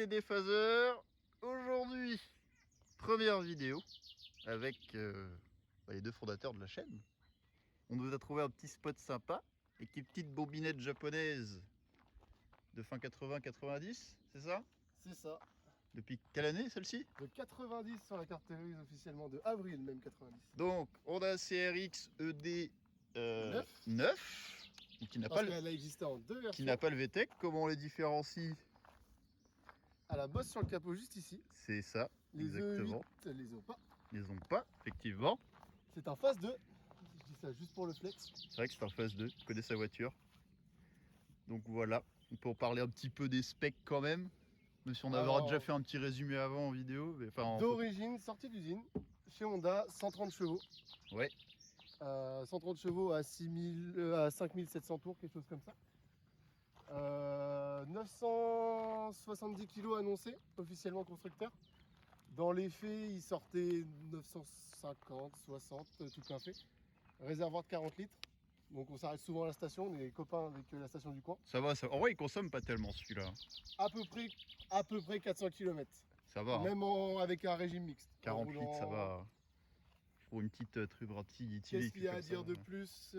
les déphaseurs. Aujourd'hui, première vidéo avec les deux fondateurs de la chaîne. On nous a trouvé un petit spot sympa avec une petite bobinette japonaise de fin 80-90, c'est ça? C'est ça. Depuis quelle année celle-ci? De 90 sur la carte grise officiellement, de avril même 90. Donc on a un CRX ED 9 qui n'a Parce pas, qu'elle a existé en deux versions. le VTEC. Comment on les différencie? À la bosse sur le capot juste ici. C'est ça, Les exactement. E8 les ont pas. Ils ont pas, effectivement. C'est un phase 2. Je dis ça juste pour le flex. C'est vrai que c'est un phase 2, je connais sa voiture. Donc voilà, on peut en parler un petit peu des specs quand même. Même si on avait déjà fait un petit résumé avant en vidéo. Mais enfin, d'origine, sortie d'usine, chez Honda, 130 chevaux. Ouais. 130 chevaux à 5700 tours, quelque chose comme ça. 970 kg annoncés, officiellement constructeur. Dans les faits, il sortait 950, 60, tout plein fait. Réservoir de 40 litres. Donc on s'arrête souvent à la station, on est copains avec la station du coin. Ça va, ça... En vrai, il consomme pas tellement celui-là. À peu près 400 km. Ça va. Même avec un régime mixte. 48, ça va. Pour une petite trubrati. Qu'est-ce qu'il y a à dire de plus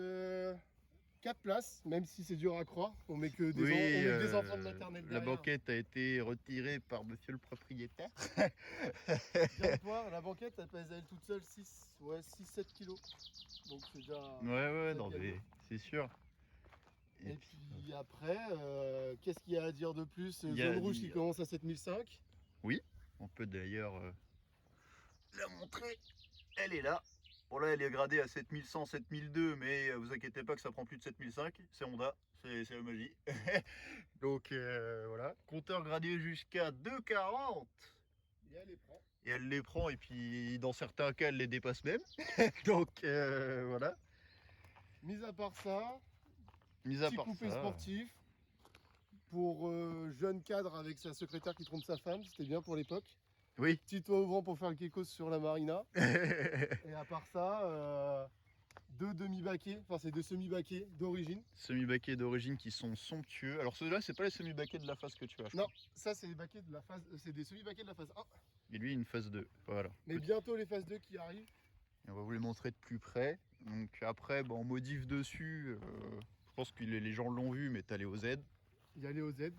4 places, même si c'est dur à croire. On met que des, des enfants de maternelle derrière. La banquette a été retirée par monsieur le propriétaire. La banquette, elle pèse à elle toute seule 6-7 kg. Donc c'est déjà... Ouais, non mais c'est sûr. Et puis après, qu'est-ce qu'il y a à dire de plus? Zone rouge qui commence à 7005. Oui, on peut d'ailleurs la montrer. Elle est là. Bon là elle est gradée à 7100, 7002, mais vous inquiétez pas que ça prend plus de 7005. C'est Honda, c'est la magie. Donc voilà. Compteur gradé jusqu'à 240. Et elle les prend. Et elle les prend, et puis dans certains cas elle les dépasse même. Donc voilà. Mis à part ça, petit coupé sportif pour jeune cadre avec sa secrétaire qui trompe sa femme, c'était bien pour l'époque. Oui. Petit toit ouvrant pour faire le kékos sur la marina. Et à part ça, deux demi-baquets, enfin c'est deux semi-baquets d'origine. Semi-baquets d'origine qui sont somptueux. Alors ceux-là, c'est pas les semi-baquets de la phase que tu as. Non, ça c'est des baquets de la phase, c'est des semi-baquets de la phase 1. Et lui, une phase 2. Voilà. Mais bientôt les phases 2 qui arrivent. Et on va vous les montrer de plus près. Donc après, on modifie dessus. Je pense que les gens l'ont vu, mais t'as les OZ. Il y a les OZ.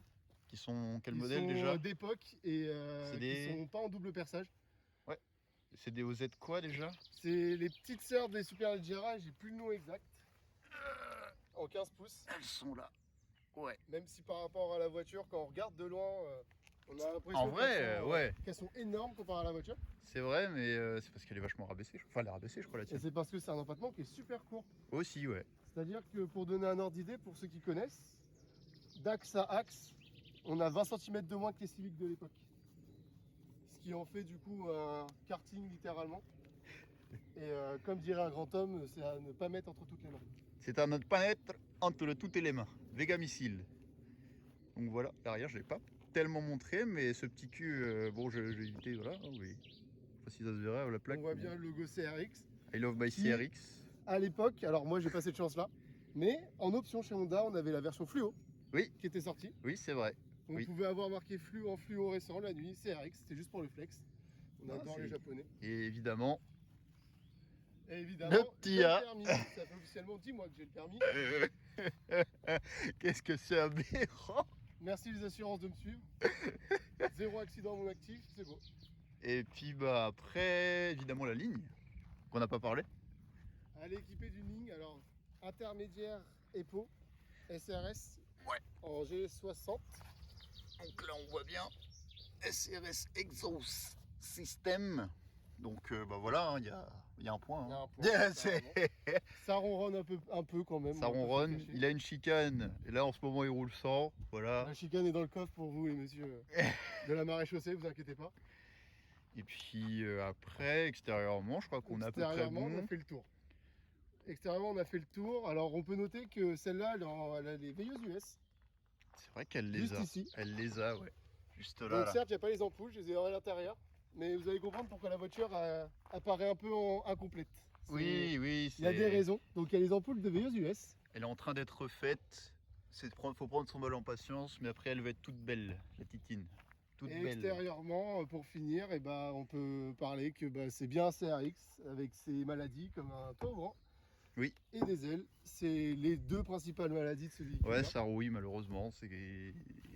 Qui sont quel modèle déjà? Ils sont d'époque et qui sont pas en double perçage. Ouais. C'est des OZ quoi déjà? C'est les petites sœurs des Superleggera, j'ai plus le nom exact. En 15 pouces. Elles sont là. Ouais. Même si par rapport à la voiture, quand on regarde de loin, on a l'impression en vrai, qu'elles sont énormes comparé à la voiture. C'est vrai, mais c'est parce qu'elle est vachement rabaissée. Enfin, elle est rabaissée, je crois, la tienne. Et c'est parce que c'est un empattement qui est super court. Aussi, ouais. C'est-à-dire que pour donner un ordre d'idée, pour ceux qui connaissent, d'axe à axe, on a 20 cm de moins que les Civic de l'époque. Ce qui en fait du coup un karting littéralement. Et comme dirait un grand homme, c'est à ne pas mettre entre toutes les mains. C'est à ne pas mettre entre toutes les mains. Vega missile. Donc voilà, l'arrière, je l'ai pas tellement montré, mais ce petit cul, bon, j'ai évité, voilà, oui. Je sais pas si ça se verrait à la plaque. On voit bien le logo CRX. I love my CRX. À l'époque, alors moi j'ai pas cette chance là, mais en option chez Honda, on avait la version fluo. Oui. Qui était sortie. Oui, c'est vrai. On pouvait avoir marqué en fluorescent la nuit, CRX, c'était juste pour le flex. On adore les japonais. Et évidemment, le petit A. permis. Ça fait officiellement 10 mois que j'ai le permis. Qu'est-ce que c'est aberrant. Merci les assurances de me suivre. 0 accident à mon actif, c'est beau. Et puis après, évidemment la ligne, qu'on n'a pas parlé. Elle est équipée d'une ligne, alors intermédiaire EPO, SRS, en G60. Donc là on voit bien SRS Exhaust System. Donc voilà, il y a un point. Ça ronronne un peu quand même. Ça ronronne, il a une chicane, et là en ce moment il roule sans. Voilà. La chicane est dans le coffre pour vous les messieurs de la maréchaussée, vous inquiétez pas. Et puis après, extérieurement, je crois qu'on a à peu près bon. On a fait le tour. Extérieurement, on a fait le tour. Alors on peut noter que celle-là, elle a les veilleuses US. C'est vrai qu'elle les a. Ici. Elle les a, ouais. Juste là. Donc certes, il n'y a pas les ampoules, je les ai à l'intérieur. Mais vous allez comprendre pourquoi la voiture apparaît un peu incomplète. Oui. Il y a des raisons. Donc il y a les ampoules de veilleuse US. Elle est en train d'être faite. Faut prendre son mal en patience, mais après elle va être toute belle, la titine. toute Et belle. extérieurement, pour finir, et bah, on peut parler que bah, c'est bien un CRX avec ses maladies comme un toit ouvrant. Oui. Et des ailes. C'est les deux principales maladies de ce véhicule. Ouais, ça rouille malheureusement.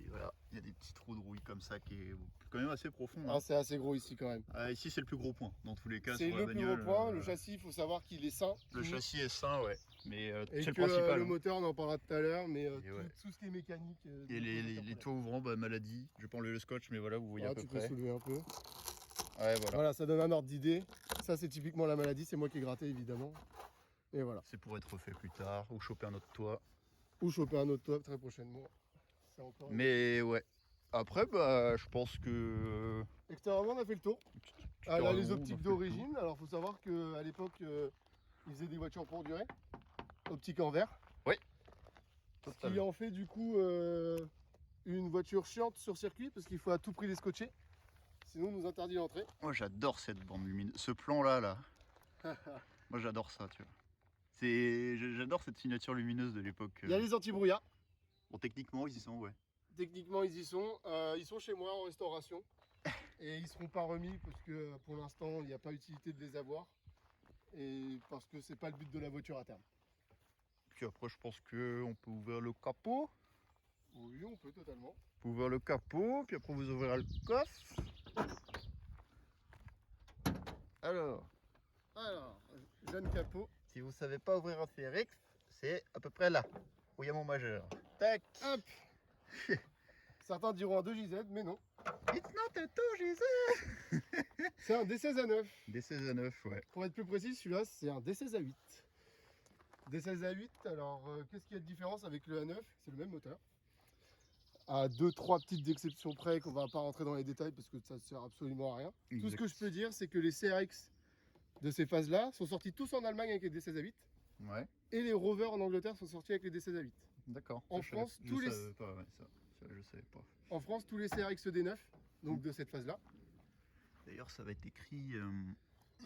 Voilà, il y a des petits trous de rouille comme ça qui est quand même assez profond. Hein. Ah, c'est assez gros ici quand même. Ici, c'est le plus gros point dans tous les cas. C'est sur le la plus gros bagnole, point. Le châssis, il faut savoir qu'il est sain. Le châssis est sain, ouais. Mais Et c'est le que principal. le hein. moteur, on en parlera tout à l'heure, mais Et ouais. tout ce qui est mécanique. Et les toits ouvrants, bah, maladie. Je vais pas enlever le scotch, mais voilà, vous voyez à peu Tu peux près. soulever un peu. Ouais, voilà. Voilà, ça donne un ordre d'idée. Ça, c'est typiquement la maladie. C'est moi qui ai gratté, évidemment. Et voilà. C'est pour être refait plus tard ou choper un autre toit. Ou choper un autre toit très prochainement. C'est encore. Mais ouais. Après, bah, je pense que. Extérieurement, on a fait le tour. Ah, là, les optiques d'origine. Alors, faut savoir qu'à l'époque, ils faisaient des voitures pour durer. Optique en verre. Ce qui en fait du coup une voiture chiante sur circuit parce qu'il faut à tout prix les scotcher. Sinon, on nous interdit l'entrée. Moi, j'adore cette bande lumineuse. Ce plan-là, moi, j'adore ça, tu vois. J'adore cette signature lumineuse de l'époque. Il y a les anti-brouillards. Bon, techniquement, ils y sont, ouais. Techniquement, ils y sont. Ils sont chez moi en restauration. Et ils seront pas remis parce que pour l'instant, il n'y a pas utilité de les avoir. Et parce que c'est pas le but de la voiture à terme. Puis après, je pense qu'on peut ouvrir le capot. Oui, on peut totalement. Vous pouvez ouvrir le capot, puis après vous ouvrirez le coffre. Alors, jeune capot. si vous savez pas ouvrir un CRX, c'est à peu près là, où il y a mon majeur. Tac. Hop. Certains diront un 2JZ, mais non. It's not a 2JZ. C'est un D16A9. D16A9, ouais. Pour être plus précis, celui-là, c'est un D16A8. D16A8, alors qu'est-ce qu'il y a de différence avec le A9? C'est le même moteur. À 2-3 petites exceptions près qu'on va pas rentrer dans les détails parce que ça ne sert absolument à rien. Exact. Tout ce que je peux dire, c'est que les CRX de ces phases-là sont sortis tous en Allemagne avec les D16A8 Ouais, et les Rover en Angleterre sont sortis avec les D16A8. d'accord. En France, tous les- Je savais pas, ouais, ça, je savais pas. En France, tous les CRX D9, donc de cette phase-là. D'ailleurs, ça va être écrit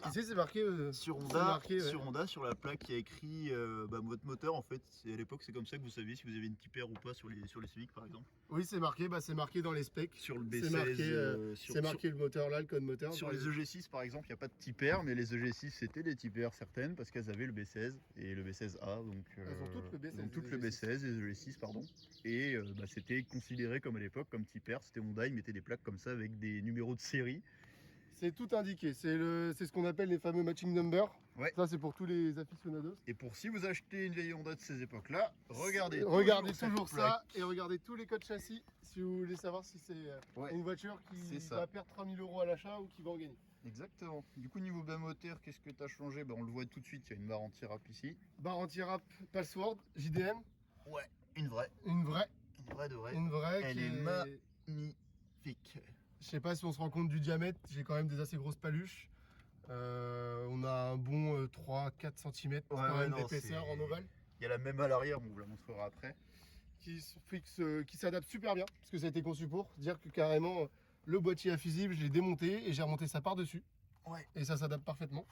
Ici, c'est marqué sur c'est Honda, marqué, ouais. sur Honda, sur la plaque, il y a écrit votre moteur. En fait, à l'époque, c'est comme ça que vous saviez si vous avez une Tipper ou pas sur les Civic, par exemple. Oui, c'est marqué dans les specs. Sur le C'est B16, marqué, c'est marqué le moteur là, le code moteur. Sur les EG6 par exemple, il n'y a pas de Tipper, mais les EG6 c'était des Tipper certaines parce qu'elles avaient le B16 et le B16A. Donc, Elles ont toutes le B16, elles ont toutes les le B16 et les EG6, pardon. Et c'était considéré comme à l'époque comme Tipper. C'était Honda, ils mettaient des plaques comme ça avec des numéros de série. C'est tout indiqué, c'est ce qu'on appelle les fameux matching numbers. Ouais. Ça, c'est pour tous les aficionados. Et pour si vous achetez une vieille Honda de ces époques-là, regardez toujours ça et regardez tous les codes châssis si vous voulez savoir si c'est une voiture qui va perdre 3000 € à l'achat ou qui va en gagner. Exactement. Du coup, niveau bas moteur, qu'est-ce que tu as changé? On le voit tout de suite, il y a une barre anti-rap ici. Barre anti-rap Password, JDM. Ouais, une vraie. Une vraie. Une vraie de vraie. Une vraie Elle qui est magnifique. Je sais pas si on se rend compte du diamètre, j'ai quand même des assez grosses paluches. On a un bon 3-4 cm d'épaisseur en ovale. Il y a la même à l'arrière, on vous la montrera après. Qui s'adapte super bien, parce que ça a été conçu pour. Dire que carrément, le boîtier à fusible, je l'ai démonté et j'ai remonté ça par-dessus. Ouais. Et ça s'adapte parfaitement.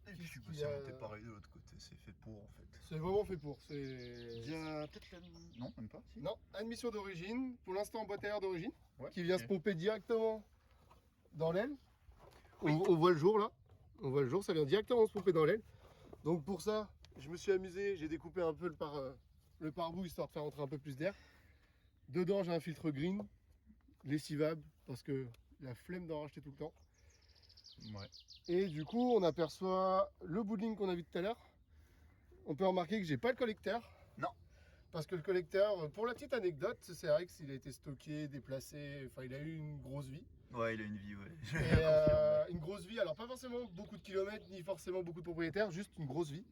Et puis c'est monté pareil de l'autre côté, c'est fait pour en fait. C'est vraiment fait pour. Il y a peut-être non, même pas. Si. Non, admission d'origine, pour l'instant en boîte à air d'origine, qui vient ok. se pomper directement dans l'aile. Oui. On voit le jour là, on voit le jour, ça vient directement se pomper dans l'aile. Donc pour ça, je me suis amusé, j'ai découpé un peu le pare-boue histoire de faire entrer un peu plus d'air. Dedans j'ai un filtre green, lessivable, parce que la flemme d'en racheter tout le temps. Ouais. Et du coup on aperçoit le bout de ligne qu'on a vu tout à l'heure. On peut remarquer que j'ai pas le collecteur. Non. Parce que le collecteur, pour la petite anecdote, ce CRX il a été stocké, déplacé, enfin il a eu une grosse vie. Ouais, il a une vie, ouais. Et une grosse vie, alors pas forcément beaucoup de kilomètres, ni forcément beaucoup de propriétaires, juste une grosse vie.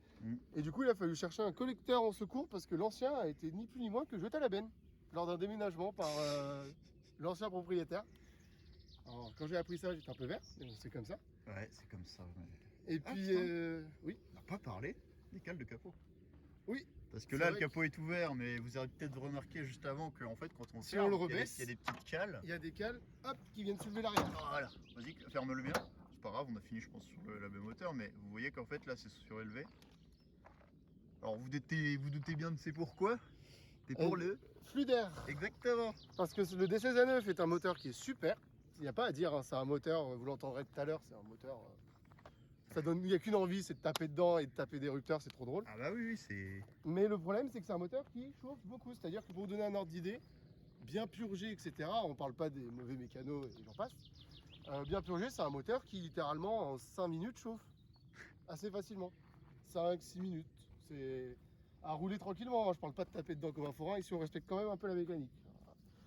Et du coup, il a fallu chercher un collecteur en secours parce que l'ancien a été ni plus ni moins que jeté à la benne lors d'un déménagement par l'ancien propriétaire. Alors, quand j'ai appris ça, j'étais un peu vert, mais bon, c'est comme ça. Ouais, c'est comme ça. Mais... Et puis, oui. On n'a pas parlé des cales de capot. Oui. Parce que là, le capot est ouvert, mais vous avez peut-être remarqué juste avant qu'en fait, quand on on le rebaisse, il y a des petites cales. Il y a des cales, hop, qui viennent soulever l'arrière. Voilà, vas-y, ferme-le bien. C'est pas grave, on a fini, je pense, sur la même hauteur, mais vous voyez qu'en fait, là, c'est surélevé. Alors, vous doutez bien de c'est pourquoi. T'es pour le Fluidair. Exactement. Parce que le D16A9 est un moteur qui est super. Il n'y a pas à dire, hein, c'est un moteur, vous l'entendrez tout à l'heure, c'est un moteur. Ça donne, il n'y a qu'une envie, c'est de taper dedans et de taper des rupteurs, c'est trop drôle. Ah bah oui, c'est... Mais le problème, c'est que c'est un moteur qui chauffe beaucoup. C'est-à-dire que pour vous donner un ordre d'idée, bien purgé, etc., on parle pas des mauvais mécanos et j'en passe. Bien purgé, c'est un moteur qui littéralement en 5 minutes chauffe assez facilement. 5-6 minutes. C'est à rouler tranquillement, hein. Je parle pas de taper dedans comme un forain, ici on respecte quand même un peu la mécanique.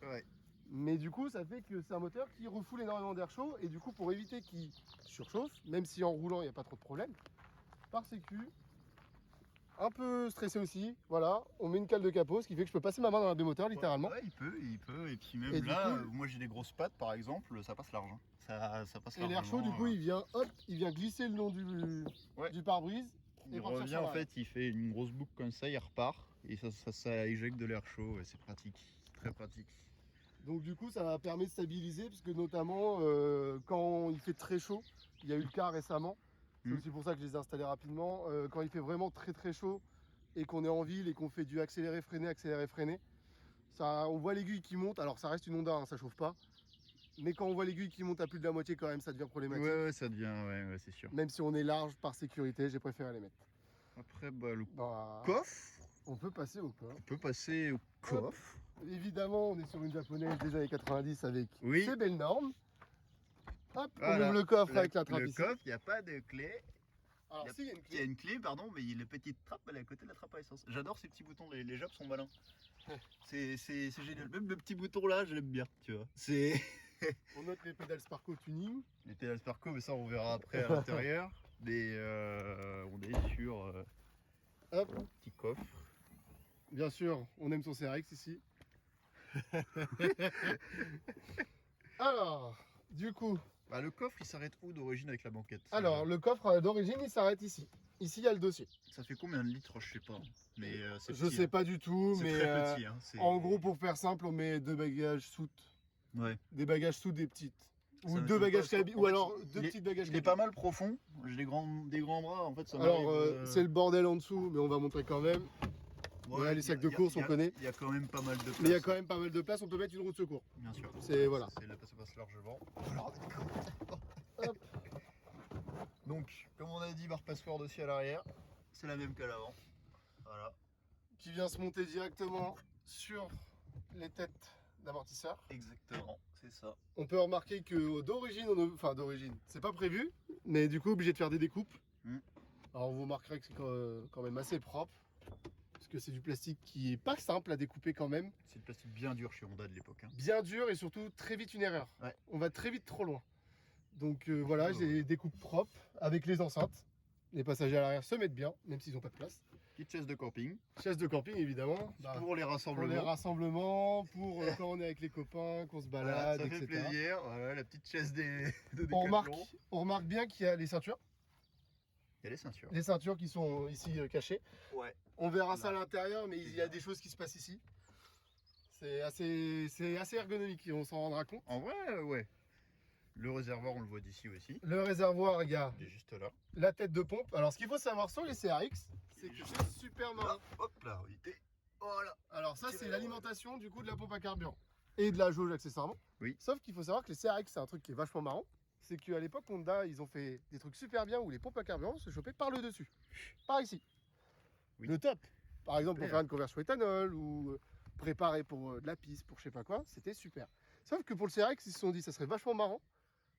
Ouais. Mais du coup, ça fait que c'est un moteur qui refoule énormément d'air chaud et du coup, pour éviter qu'il surchauffe, même si en roulant il n'y a pas trop de problème, par sécu, un peu stressé aussi, voilà, on met une cale de capot, ce qui fait que je peux passer ma main dans la B-moteur littéralement. Ouais, il peut. Et puis même Et du là, coup- moi j'ai des grosses pattes par exemple, ça passe large. Hein. Ça passe Et l'air chaud, du largement, coup, il vient, hop, il vient glisser le long Ouais. du pare-brise. il et partir revient sur en l'arrière. fait, il fait une grosse boucle comme ça, il repart. Et ça éjecte de l'air chaud, et c'est pratique. C'est très pratique. Donc du coup, ça permet de stabiliser, puisque notamment quand il fait très chaud, il y a eu le cas récemment, c'est Mm. aussi pour ça que je les ai installés rapidement, quand il fait vraiment très chaud et qu'on est en ville et qu'on fait du accélérer, freiner, ça, on voit l'aiguille qui monte, alors ça reste une Honda, hein, ça chauffe pas, mais quand on voit l'aiguille qui monte à plus de la moitié quand même, ça devient problématique. Ouais, ça devient, ouais, c'est sûr. Même si on est large par sécurité, j'ai préféré les mettre. Après, bah, le Bah, coffre, on peut passer au coffre. on peut passer au coffre. Évidemment, on est sur une japonaise des années 90 avec Oui. ses belles normes. Hop, on Voilà. ouvre le coffre avec la trappe Le ici. coffre, il n'y a pas de clé. Alors, si, il y a une Il y a clé. une clé, pardon, mais la petite trappe, elle est à côté de la trappe à essence. J'adore ces petits boutons, les jobs sont malins. C'est génial. Même le petit bouton là, je l'aime bien, tu vois. C'est. On note les pédales Sparco tuning. Les pédales Sparco, mais ça on verra après à l'intérieur. Mais on est sur Hop, un petit coffre. bien sûr, on aime son CRX ici. Alors, du coup, Bah, le coffre il s'arrête où d'origine avec la banquette? alors le coffre d'origine il s'arrête ici. Ici il y a le dossier. Ça fait combien de litres? Je sais pas. Mais c'est Je petit, sais hein. pas du tout, C'est mais très petit. Hein. en gros pour faire simple, on met deux bagages soutes. Ouais. Des bagages soutes, des petites. Ça Ou m'étonne deux bagages pas, cabine, en ou fait, alors il deux est- petites bagages Il est cabine. pas mal profond. J'ai des grands bras en fait. Ça Alors m'arrive, c'est le bordel en dessous, mais on va montrer quand même. Ouais, les sacs de course, on connaît. Il y a quand même pas mal de place. Mais il y a quand même pas mal de place, on peut mettre une roue de secours. Bien sûr. C'est voilà. Ça passe largement. Donc, comme on a dit, barre passeport aussi à l'arrière. C'est la même qu'à l'avant. Voilà. Qui vient se monter directement sur les têtes d'amortisseurs. Exactement, c'est ça. On peut remarquer que d'origine, enfin d'origine, c'est pas prévu, mais du coup obligé de faire des découpes. Mm. Alors vous remarquerez que c'est quand même assez propre, parce que c'est du plastique qui est pas simple à découper quand même, C'est le plastique bien dur chez Honda de l'époque. Hein. bien dur et surtout très vite une erreur. Ouais. On va très vite trop loin. Donc voilà, Oh. j'ai des découpes propres avec les enceintes. Les passagers à l'arrière se mettent bien, même s'ils n'ont pas de place. Petite chaise de camping. Chaise de camping évidemment. Bah, Pour les pour rassemblements. les rassemblements, pour quand on est avec les copains, qu'on se Voilà, balade, ça fait etc. plaisir. Voilà, la petite chaise de On Decathlon. remarque bien qu'il y a les ceintures. Il y a les ceintures. Les ceintures qui sont ici cachées. Ouais. On verra ça à l'intérieur, mais il y a des choses qui se passent ici. C'est assez ergonomique, on s'en rendra compte. En vrai, ouais. Le réservoir, on le voit d'ici aussi. Le réservoir, il y a Il est juste là. la tête de pompe. Alors, ce qu'il faut savoir sur les CRX, c'est que c'est super marin. Hop là, il était. Voilà. Alors, ça, c'est Tirez, l'alimentation du coup de la pompe à carburant et de la jauge accessoirement. Oui. Sauf qu'il faut savoir que les CRX, c'est un truc qui est vachement marrant. C'est qu'à l'époque, Honda, ils ont fait des trucs super bien où les pompes à carburant se chopaient par le dessus. Par ici. Oui. Le top. Par exemple, pour Super. faire une conversion éthanol ou préparer pour de la piste, pour je sais pas quoi, c'était super. Sauf que pour le CRX, ils se sont dit, ça serait vachement marrant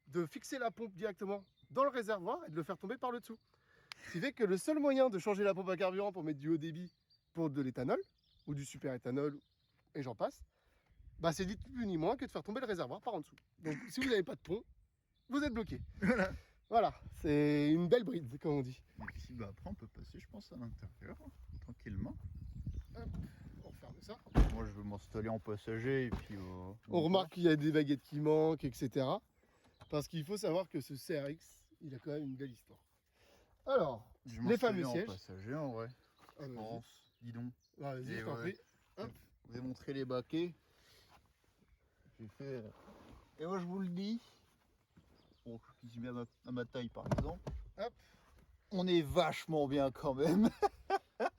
de fixer la pompe directement dans le réservoir et de le faire tomber par le dessous. Ce qui fait que le seul moyen de changer la pompe à carburant pour mettre du haut débit pour de l'éthanol ou du super éthanol et j'en passe, bah c'est ni plus ni moins que de faire tomber le réservoir par en dessous. Donc si vous n'avez pas de pont, vous êtes bloqué. Voilà. Voilà, c'est une belle bride comme on dit. Et puis bah, après, on peut passer, je pense, à l'intérieur, tranquillement. On ferme ça. Moi, je veux m'installer en passager et puis. On remarque qu'il y a des baguettes qui manquent, etc. Parce qu'il faut savoir que ce CRX, il a quand même une belle histoire. Alors, Je les fameux m'installer en sièges. passager, en vrai. Ah, Je vas-y. pense. Dis donc. Vas-y, Et je t'en ouais. prie. Hop. Je vous ai montré les baquets. J'ai fait. Et moi, je vous le dis. Bon, qui se met à ma taille, par exemple. Hop. On est vachement bien quand même.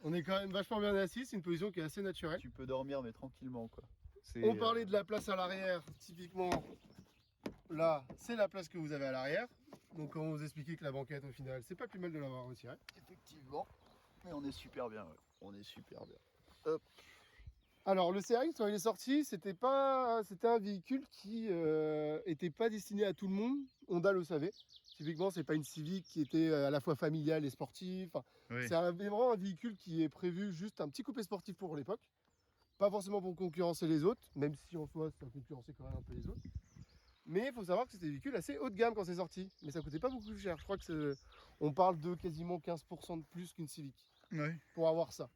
On est quand même vachement bien assis, c'est une position qui est assez naturelle. Tu peux dormir, mais tranquillement, quoi. On parlait de la place à l'arrière, typiquement, là, c'est la place que vous avez à l'arrière. Donc on vous expliquait que la banquette, au final, c'est pas plus mal de l'avoir retirée. Effectivement, mais on est super bien, ouais. On est super bien. Hop. Alors le CRX, quand il est sorti, c'était un véhicule qui était pas destiné à tout le monde. Honda le savait. Typiquement, c'est pas une Civic qui était à la fois familiale et sportive. Enfin, Oui. c'est vraiment un véhicule qui est prévu juste un petit coupé sportif pour l'époque. Pas forcément pour concurrencer les autres, même si en soi ça concurrençait quand même un peu les autres. Mais il faut savoir que c'était un véhicule assez haut de gamme quand c'est sorti. Mais ça coûtait pas beaucoup plus cher. Je crois que on parle de quasiment 15% de plus qu'une Civic Ouais. pour avoir ça.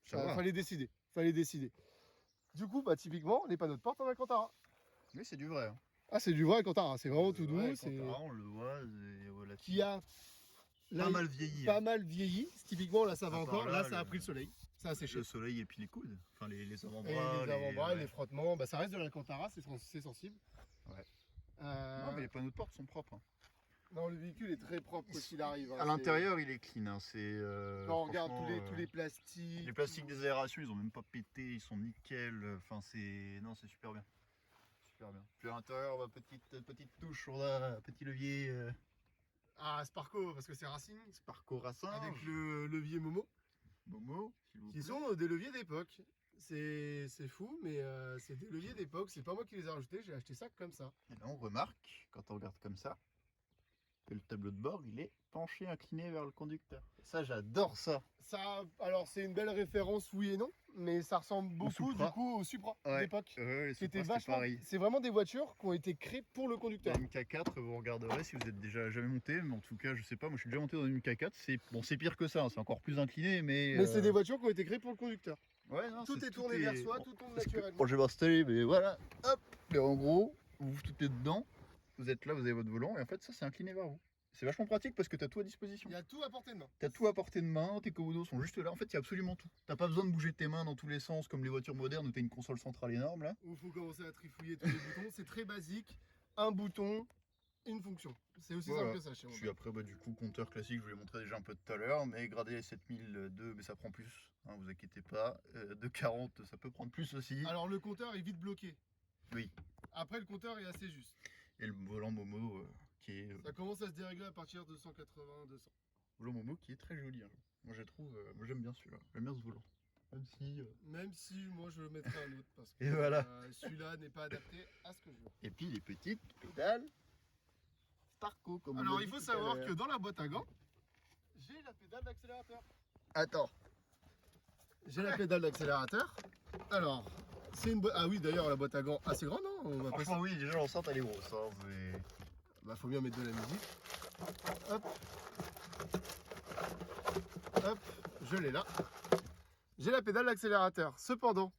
Ça va. Fallait décider. Fallait décider. Du coup, bah, typiquement, les panneaux de porte en Alcantara. Oui, c'est du vrai. Hein. Ah, c'est du vrai Alcantara. C'est vraiment tout doux. Ouais, C'est Alcantara, on le voit. Et voilà, qui a pas mal vieilli. pas Hein. mal vieilli. Typiquement, là, ça va À encore. part Là, là, ça a pris le soleil. Ça a séché. Le soleil et puis les coudes. Enfin, les Et avant-bras. les avant-bras, ouais. les frottements. Bah, ça reste de l'Alcantara. C'est sensible. Ouais. Euh, Non, mais les panneaux de porte sont propres. Hein. Non, le véhicule est très propre quoi qu'il arrive. Hein. À l'intérieur, il est clean. Hein. C'est. Quand on regarde tous les Les plastiques. plastiques des aérations, ils ont même pas pété. Ils sont nickel. Enfin, c'est. Non, c'est super bien. Super bien. Puis à l'intérieur, bah, petite touche, on a petit levier. Ah, Sparco, parce que c'est Racing. Sparco Racing. Avec le levier Momo. Momo, s'il vous Qui plaît. sont des leviers d'époque. C'est fou, mais c'est des leviers d'époque. C'est pas moi qui les ai rajoutés, j'ai acheté ça comme ça. Et là, on remarque, quand on regarde comme ça, que le tableau de bord, il est penché, incliné vers le conducteur. Ça, j'adore ça. Ça, alors c'est une belle référence, oui et non, mais ça ressemble beaucoup Supra. du coup au Supra Ouais. d'époque. Les C'était Supra, c'était vachement. pareil. C'est vraiment des voitures qui ont été créées pour le conducteur. La MK4, vous regarderez si vous êtes déjà jamais monté, mais en tout cas, je sais pas, moi je suis déjà monté dans une MK4. C'est bon, c'est pire que ça, hein, c'est encore plus incliné, mais. Mais c'est des voitures qui ont été créées pour le conducteur. Ouais, non, Tout est tourné vers soi, tout tourne naturellement. Bon, je vais m'installer, mais voilà, hop. Et en gros, vous vous foutez dedans, vous êtes là, vous avez votre volant, et en fait, ça c'est incliné vers vous. C'est vachement pratique parce que t'as tout à disposition. Il y a tout à portée de main. T'as tout à portée de main, tes commodos sont juste là. En fait, il y a absolument tout. T'as pas besoin de bouger tes mains dans tous les sens comme les voitures modernes où t'as une console centrale énorme là. Où il faut commencer à trifouiller tous les boutons. C'est très basique. Un bouton, une fonction. C'est aussi Voilà. simple que ça chez Puis Honda. après, bah, du coup, compteur classique, je vous l'ai montré déjà un peu tout à l'heure, mais gradé 7002, mais ça prend plus, hein, vous inquiétez pas. De 40, ça peut prendre plus aussi. Alors le compteur est vite bloqué. Oui. Après le compteur est assez juste. Et le volant Momo qui est. Ça commence à se dérégler à partir de 180-200. Volant Momo qui est très joli. Hein. Moi, je trouve, moi j'aime bien celui-là. J'aime bien ce volant. Même si. Même si moi je mettrais un autre parce que Et voilà. celui-là n'est pas adapté à ce que je veux. Et puis les petites pédales Sparco, comme on Alors l'a il dit faut tout à savoir l'heure. que dans la boîte à gants, j'ai la pédale d'accélérateur. Attends. J'ai la pédale d'accélérateur. Alors, c'est une boîte. Ah oui, d'ailleurs, la boîte à gants assez grande, hein. On va pas. Franchement, oui, déjà l'enceinte elle est grosse. Hein, mais... Bah, faut bien mettre de la musique. Hop. Hop, je l'ai là. J'ai la pédale d'accélérateur. Cependant,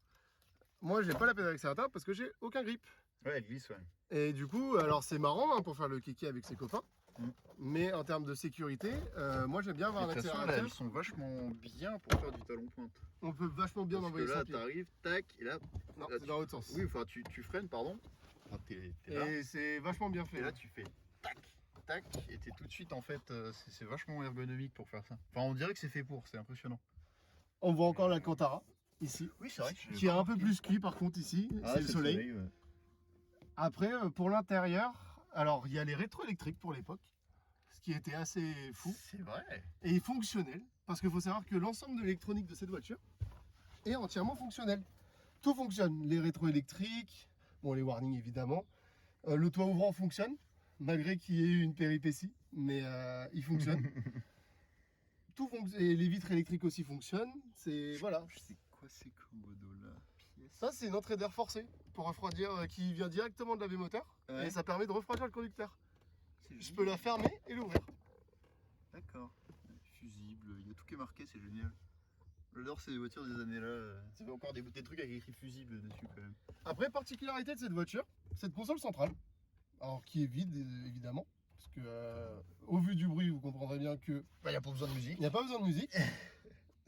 moi, j'ai pas la pédale d'accélérateur parce que j'ai aucun grip. Ouais, elle glisse, ouais. Et du coup, alors c'est marrant hein, pour faire le kiki avec ses copains. Mm. Mais en termes de sécurité, moi j'aime bien avoir un De toute façon, là, accélérateur. elles sont vachement bien pour faire du talon pointe. On peut vachement bien Parce que envoyer là, son pied. t'arrives, tac, et là, Non, là, c'est dans l'autre sens. oui, enfin, tu freines, pardon. Ah, t'es là. Et c'est vachement bien fait. Et là, hein. tu fais tac, tac, et t'es tout de suite, en fait, c'est vachement ergonomique pour faire ça. Enfin, on dirait que c'est fait pour, c'est impressionnant. On voit encore l'Alcantara ici. Oui, c'est vrai. Qui est un peu plus cuit par contre ici, Ah, c'est le soleil. ouais. Après, pour l'intérieur, alors il y a les rétroélectriques pour l'époque, ce qui était assez fou C'est vrai. et fonctionnel, parce qu'il faut savoir que l'ensemble de l'électronique de cette voiture est entièrement fonctionnel. Tout fonctionne, les rétroélectriques, bon les warnings évidemment, le toit ouvrant fonctionne, malgré qu'il y ait eu une péripétie, mais il fonctionne. Tout fonctionne, et les vitres électriques aussi fonctionnent, c'est voilà. C'est quoi ces commodos là? Ça, c'est une entrée d'air forcée pour refroidir qui vient directement de la V-moteur Ouais. et ça permet de refroidir le conducteur. C'est Je peux la fermer et l'ouvrir. D'accord. Fusible, il y a tout qui est marqué, c'est génial. J'adore ces voitures des années là. Ça fait encore des trucs avec écrit fusible dessus quand même. Après, particularité de cette voiture, cette console centrale, alors qui est vide évidemment, parce que au vu du bruit, vous comprendrez bien que Bah, y a pas besoin de musique. il n'y a pas besoin de musique.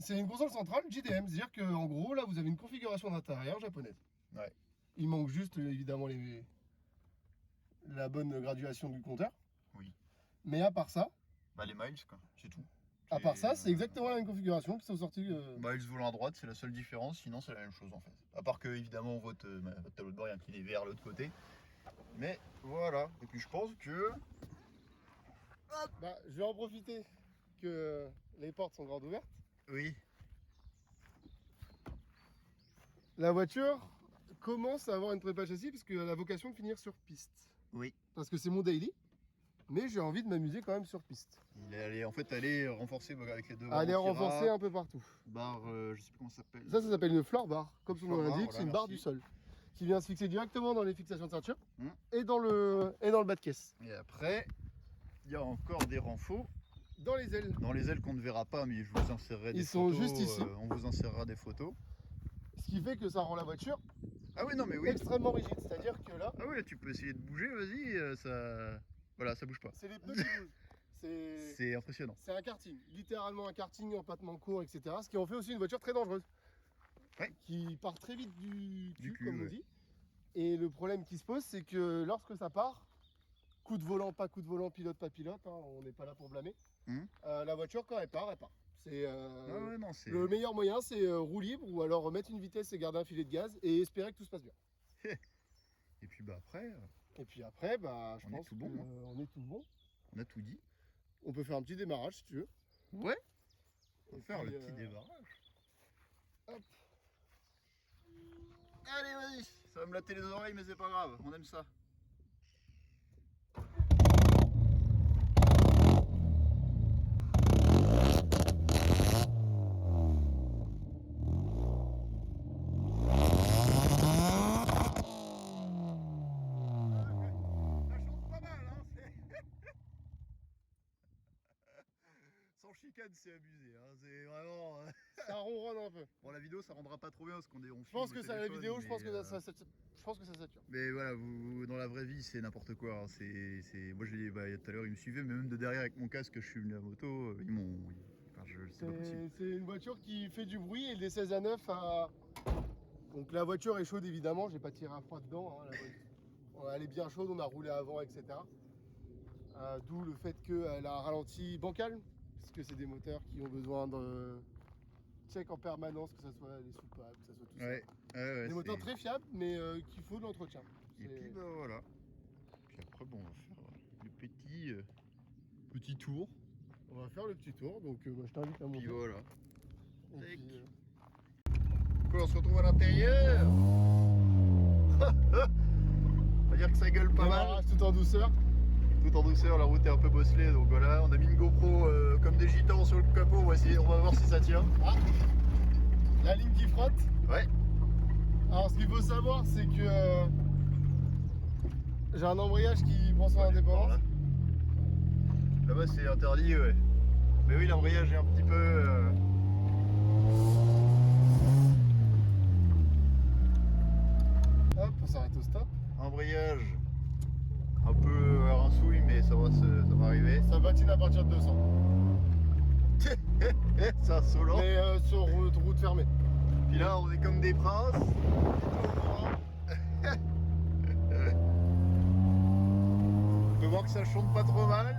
C'est une console centrale JDM, c'est-à-dire qu'en gros, là, vous avez une configuration d'intérieur japonaise. Ouais. Il manque juste évidemment la bonne graduation du compteur. Oui. Mais à part ça, Bah, les miles quoi, c'est tout. À part ça, c'est exactement la même configuration qui sont sortis. Bah, le volant à droite, c'est la seule différence, sinon c'est la même chose en fait. À part que évidemment votre tableau de bord est incliné vers l'autre côté. Mais voilà, et puis je pense que... Bah, je vais en profiter que les portes sont grandes ouvertes. Oui, La voiture commence à avoir une prépa châssis parce qu'elle a la vocation de finir sur piste. oui. Parce que c'est mon daily, mais j'ai envie de m'amuser quand même sur piste. Il est allé, en fait, elle est renforcée avec les deux barres. Elle est renforcée anti-rap, un peu partout. barre, je sais plus comment ça s'appelle. Ça s'appelle une floor bar, comme son nom Floor bar, l'indique, voilà, c'est une barre merci. du sol qui vient se fixer directement dans les fixations de ceinture Hmm. et dans le bas de caisse. Et après, il y a encore des renforts Dans les ailes. dans les ailes qu'on ne verra pas, mais je vous insérerai des Ils sont photos. juste ici. On vous insérera des photos. Ce qui fait que ça rend la voiture Ah oui, non, mais oui. extrêmement rigide. C'est-à-dire que là, Ah oui, tu peux essayer de bouger, vas-y, ça... Voilà, ça bouge pas. c'est les pneus qui bougent. C'est impressionnant. C'est un karting, littéralement un karting, empattement court, etc. Ce qui en fait aussi une voiture très dangereuse. Ouais. Qui part très vite du cul, comme on ouais. dit. Et le problème qui se pose, c'est que lorsque ça part, coup de volant, pas coup de volant, pilote, pas pilote, hein, on n'est pas là pour blâmer. La voiture, quand elle part, elle part. C'est Ah ouais, non, c'est... le meilleur moyen, c'est roue libre ou alors remettre une vitesse et garder un filet de gaz et espérer que tout se passe bien. Et puis bah après, Et puis après, bah, je On est pense tout bon, hein. qu'on est tout bon. on a tout dit. On peut faire un petit démarrage si tu veux. Ouais. On va Et faire puis, le petit démarrage. Hop. Allez, vas-y. Ça va me latter les oreilles, mais c'est pas grave. On aime ça. Ça chante pas mal, hein. Sans chicane, c'est abusé. Hein. C'est vraiment... Ça ronronne un peu. Bon, la vidéo, ça rendra pas trop bien parce qu'on est... Je pense que ça, la vidéo, je pense que ça sature. Mais voilà, dans la vraie vie, c'est n'importe quoi. Hein. Moi, je l'ai dit tout à l'heure, ils me suivaient, mais même de derrière avec mon casque, je suis venu à moto, ils m'ont... Enfin, c'est pas possible. C'est une voiture qui fait du bruit et des 16 à 9 à... Donc la voiture est chaude évidemment, j'ai pas tiré à froid dedans. Hein, elle est bien chaude, on a roulé avant, etc. D'où le fait qu'elle a un ralenti bancal, parce que c'est des moteurs qui ont besoin de check en permanence, que ce soit les soupapes, que ce soit tout Ouais, ça. ouais, Des moteurs très fiables, mais qu'il faut de l'entretien. Et puis bah voilà. Puis après, bon, on va faire le petit tour. On va faire le petit tour, donc bah, je t'invite à monter. Puis voilà. Et Tac. puis, Cool, on se retrouve à l'intérieur. On va dire que ça gueule pas mal. démarrage tout en douceur. Tout en douceur, la route est un peu bosselée, donc voilà, on a mis une GoPro comme des gitans sur le capot, on va voir si ça tient. Ah, la ligne qui frotte. Ouais. Alors ce qu'il faut savoir, c'est que j'ai un embrayage qui prend son indépendance. Là. Là-bas c'est interdit, ouais. Mais oui, l'embrayage est un petit peu... Hop, on s'arrête au stop. Embrayage un peu rincouille, mais ça va arriver. Ça patine à partir de 200. C'est insolent. Mais sur route fermée. Puis là, on est comme des princes. On peut voir que ça chante pas trop mal.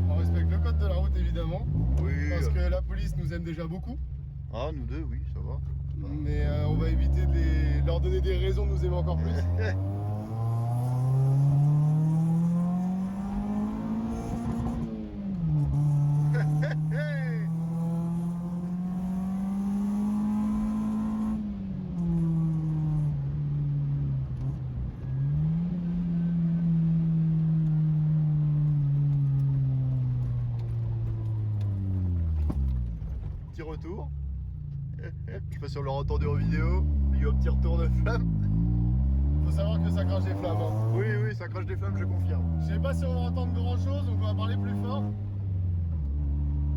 On respecte le code de la route évidemment. Oui. Parce que la police nous aime déjà beaucoup. Ah, nous deux, oui, ça va. Mais on va éviter de leur donner des raisons de nous aimer encore plus. Petit retour. Je sais pas si on l'a entendu en vidéo. Il y a eu un petit retour de flamme. Faut savoir que ça crache des flammes. Hein. Oui, oui, ça crache des flammes, je confirme. Je sais pas si on va entendre grand chose, donc on va parler plus fort.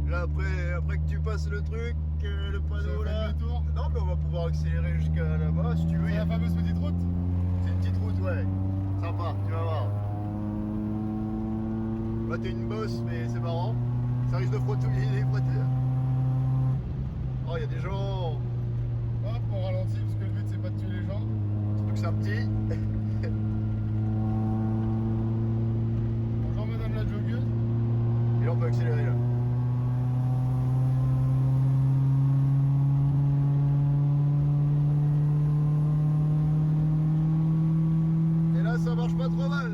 Là, après que tu passes le truc, le panneau là. Le tour. Non, mais on va pouvoir accélérer jusqu'à là-bas si tu veux. C'est la fameuse petite route. C'est une petite route, ouais. Sympa, tu vas voir. Là, t'es une bosse, mais c'est marrant. Ça risque de frottouiller les voitures. Oh, il y a des gens. Hop, on c'est un petit. Bonjour madame la joggeuse. Et là on peut accélérer là. Et là ça marche pas trop mal.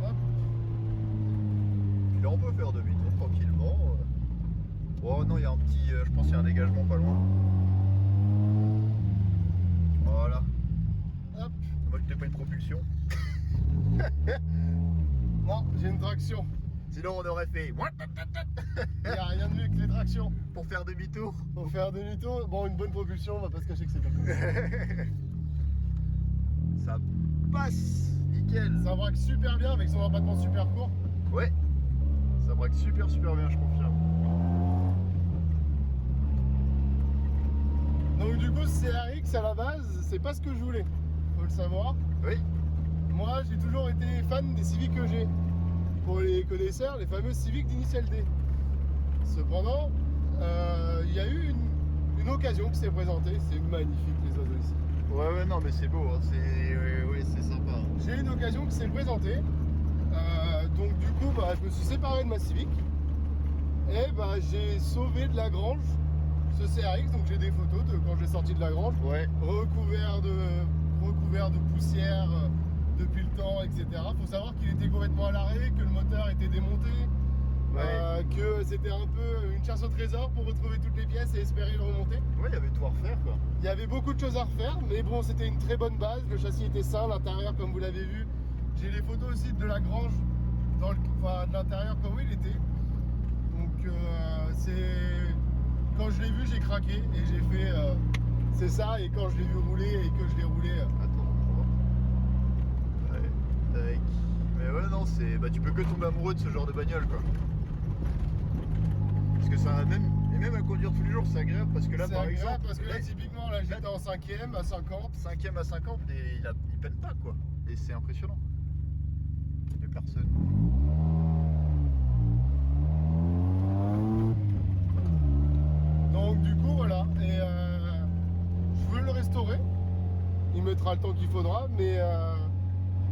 Hop. Puis là on peut faire demi-tour tranquillement. Oh non, il y a un petit, je pense qu'il y a un dégagement pas loin. Voilà. Hop. Dommage que t'aies pas une propulsion. Non, j'ai une traction. Sinon on aurait fait Il n'y a rien de mieux que les tractions. pour faire demi-tour. Pour faire demi-tour, bon, une bonne propulsion, on va pas se cacher que c'est bien. Ça passe, nickel. Ça braque super bien avec son rabattement super court. Ouais, ça braque super bien, je confirme. Donc du coup, ce CRX à la base, c'est pas ce que je voulais. Faut le savoir. Oui, Moi, j'ai toujours été fan des Civic EG. Pour les connaisseurs, les fameux Civic d'initial D. Cependant, il y a eu une occasion qui s'est présentée. C'est magnifique les oiseaux ici. ouais, non, mais c'est beau, hein. C'est sympa. J'ai eu une occasion qui s'est présentée. Donc du coup, bah, je me suis séparé de ma Civic. Et bah, j'ai sauvé de la grange ce CRX. Donc j'ai des photos de quand j'ai sorti de la grange. Ouais, Recouvert de poussière depuis le temps, etc. Faut savoir qu'il était complètement à l'arrêt, que le moteur était démonté, que c'était un peu une chasse au trésor pour retrouver toutes les pièces et espérer le remonter. ouais, il y avait tout à refaire quoi. Il y avait beaucoup de choses à refaire, mais bon, c'était une très bonne base. Le châssis était sain, l'intérieur, comme vous l'avez vu. J'ai les photos aussi de la grange, de l'intérieur, comment il était. Donc, quand je l'ai vu, j'ai craqué et j'ai fait c'est ça. Et quand je l'ai vu rouler et que je l'ai roulé, Attends, ouais, tac. Mais ouais, non, tu peux que tomber amoureux de ce genre de bagnole quoi. Parce que ça même à conduire tous les jours, c'est agréable parce que là, c'est par agréable exemple, parce que là, typiquement, là, j'étais en 5ème à 50. 5ème à 50 et il peine pas quoi. Et c'est impressionnant. Il y a personne. Donc, du coup, voilà. Et je veux le restaurer. Il mettra le temps qu'il faudra, mais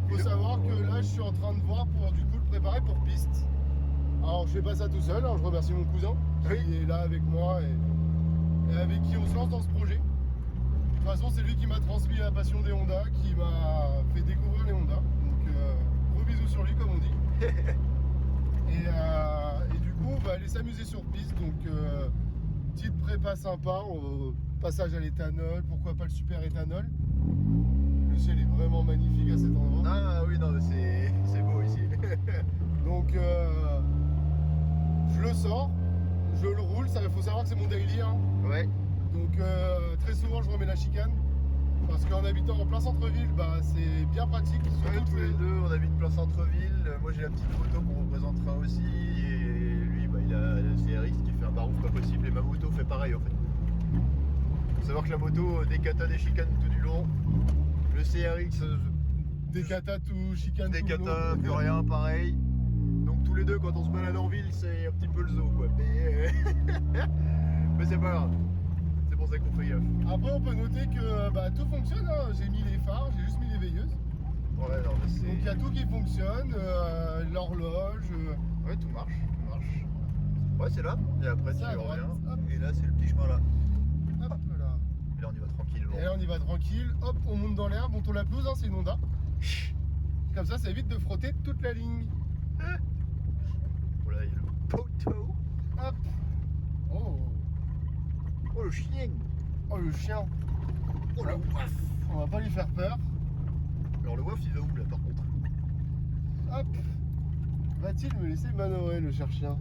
faut savoir que là, je suis en train de voir pour du coup le préparer pour piste. Alors, je fais pas ça tout seul. Hein, je remercie mon cousin qui est là avec moi et avec qui on se lance dans ce projet. De toute façon, c'est lui qui m'a transmis la passion des Honda, qui m'a fait découvrir les Honda. Donc, gros bisous sur lui, comme on dit. Et du coup, on va aller s'amuser sur piste. Donc, petite prépa sympa, passage à l'éthanol, pourquoi pas le super éthanol. Le ciel est vraiment magnifique à cet endroit. Ah oui, non, mais c'est beau ici. Donc, je le sors, je le roule. Il faut savoir que c'est mon daily. Hein. Ouais, Donc, très souvent, je remets la chicane. Parce qu'en habitant en plein centre-ville, bah, c'est bien pratique. ouais, Surtout tous que- les deux, on habite plein centre-ville. Moi, j'ai la petite moto qu'on représentera aussi. Et lui, bah, il a le CRX qui fait un barouf pas possible. Et ma moto fait pareil en fait. Faut savoir que la moto, des katas, des chicanes tout du long. Le CRX, Des katas tout chicane. des tout le katas, long. plus rien, pareil. Donc tous les deux, quand on se balade en ville, c'est un petit peu le zoo quoi. Mais c'est pas grave. C'est pour ça qu'on fait gaffe. Après, on peut noter que bah, tout fonctionne. Hein. J'ai mis les phares, j'ai juste mis les veilleuses. Ouais, non, mais c'est. Donc, il y a tout qui fonctionne. L'horloge. Ouais, tout marche, tout marche. Ouais, c'est là. Et après, tu C'est à droite, reviens. hop. Et là, c'est le petit chemin là. Hop là. Et là, on y va tranquillement. Et là, on y va tranquille. Hop, on monte dans l'herbe, on tourne la pelouse. Hein, c'est une Honda. Comme ça évite de frotter toute la ligne. Voilà, il y a le poteau. Hop. Oh. Oh, le chien. Oh, le chien. Oh, le waf. On va pas lui faire peur. Alors, le waf, il va où là par contre? Hop. Va-t-il me laisser manœuvrer, le cher chien?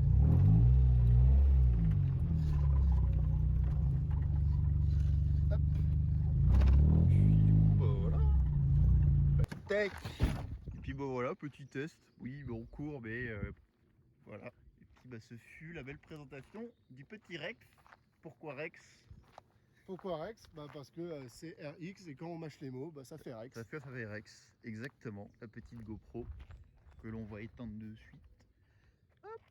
Hop. Bah voilà. Tac. Et puis bah voilà, petit test. Oui, bon, on court, mais voilà. Et puis bah ce fut la belle présentation du petit Rex. Pourquoi Rex? Pourquoi Rex? Bah parce que c'est RX et quand on mâche les mots, bah ça fait Rex. Ça fait Rex, exactement, la petite GoPro que l'on va éteindre de suite. Hop.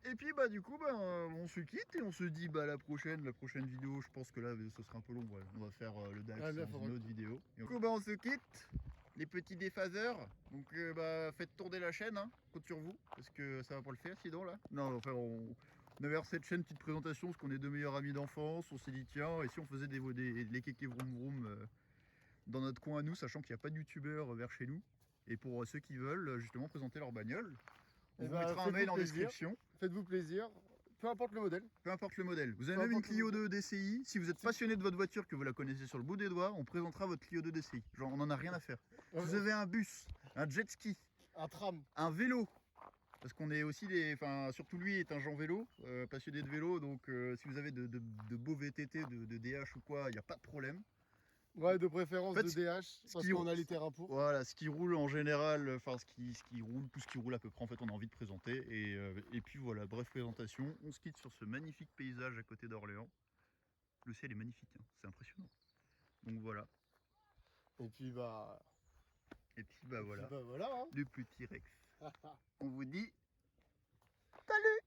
Et puis bah du coup on se quitte et on se dit bah la prochaine vidéo, je pense que là ce sera un peu long, ouais. On va faire le DAX Ah, là, dans faudra- une autre vidéo. Et du coup bah on se quitte, les petits déphaseurs, donc bah faites tourner la chaîne, hein. Compte sur vous, parce que ça va pas le faire sinon là. Non enfin on avait cette chaîne, petite présentation, parce qu'on est deux meilleurs amis d'enfance, on s'est dit tiens, et si on faisait les kékés vroom vroom dans notre coin à nous, sachant qu'il n'y a pas de youtubeurs vers chez nous. Et pour ceux qui veulent justement présenter leur bagnole, on Eh vous ben, mettra un faites-vous mail en plaisir. description. Faites-vous plaisir, peu importe le modèle. Peu importe le modèle. Vous avez Peu même une importe le Clio modèle. 2 DCI. Si vous êtes passionné de votre voiture, que vous la connaissez sur le bout des doigts, on présentera votre Clio 2 DCI. Genre, on en a rien à faire. Si vous avez un bus, un jet ski, Un tram. un vélo, parce qu'on est aussi enfin, surtout lui est un Jean vélo, passionné de vélo, donc si vous avez de beaux VTT, de DH ou quoi, il n'y a pas de problème. Ouais, de préférence En fait, de DH, parce qui- qu'on a les terrains pour. Voilà, ce qui roule en général, enfin ce qui roule, tout ce qui roule à peu près, en fait, on a envie de présenter. Et puis voilà, bref présentation. On se quitte sur ce magnifique paysage à côté d'Orléans. Le ciel est magnifique, hein, c'est impressionnant. Donc voilà. Et puis bah. Et puis bah voilà, Bah voilà. Hein. le petit Rex. On vous dit salut!